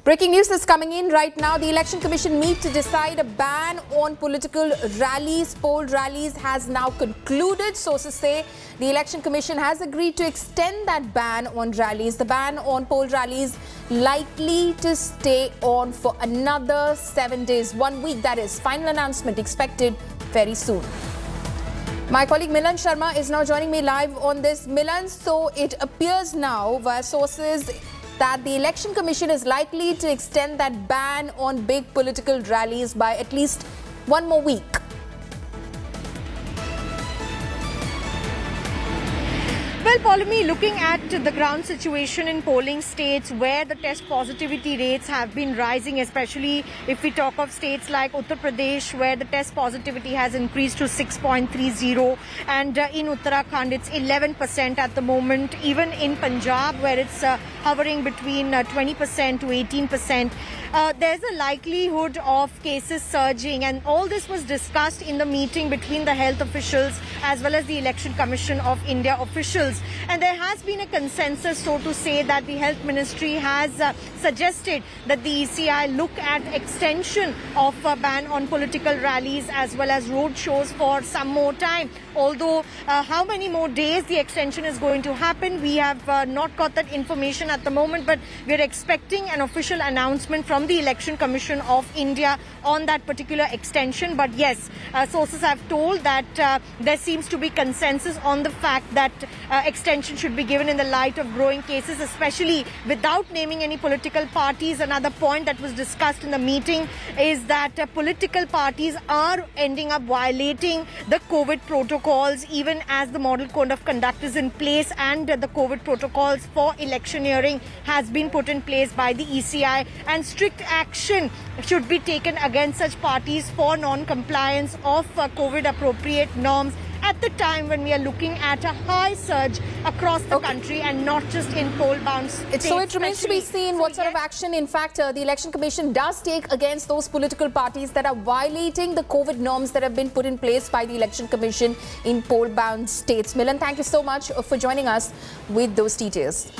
Breaking news is coming in right now. The Election Commission meet to decide a ban on political rallies. Poll rallies has now concluded. Sources say the Election Commission has agreed to extend that ban on rallies. The ban on poll rallies likely to stay on for another 7 days, 1 week. That is, final announcement expected very soon. My colleague Milan Sharma is now joining me live on this. Milan, so it appears now via sources that the Election Commission is likely to extend that ban on big political rallies by at least 1 more week. Well, Pauline, looking at the ground situation in polling states where the test positivity rates have been rising, especially if we talk of states like Uttar Pradesh, where the test positivity has increased to 6.30, and in Uttarakhand it's 11% at the moment. Even in Punjab, where it's hovering between 20% to 18%, there's a likelihood of cases surging, and all this was discussed in the meeting between the health officials as well as the Election Commission of India officials. And there has been a consensus, so to say, that the Health Ministry has suggested that the ECI look at extension of a ban on political rallies as well as road shows for some more time. Although how many more days the extension is going to happen, we have not got that information at the moment, but we're expecting an official announcement from the Election Commission of India on that particular extension. But yes, sources have told that there seems to be consensus on the fact that extension should be given in the light of growing cases, especially without naming any political parties. Another point that was discussed in the meeting is that political parties are ending up violating the COVID protocols, even as the model code of conduct is in place and the COVID protocols for electioneering has been put in place by the ECI, and strict action should be taken against such parties for non-compliance of COVID appropriate norms at the time when we are looking at a high surge across the country and not just in poll-bound states. So it remains to be seen what sort of action, in fact, the Election Commission does take against those political parties that are violating the COVID norms that have been put in place by the Election Commission in poll-bound states. Milan, thank you so much for joining us with those details.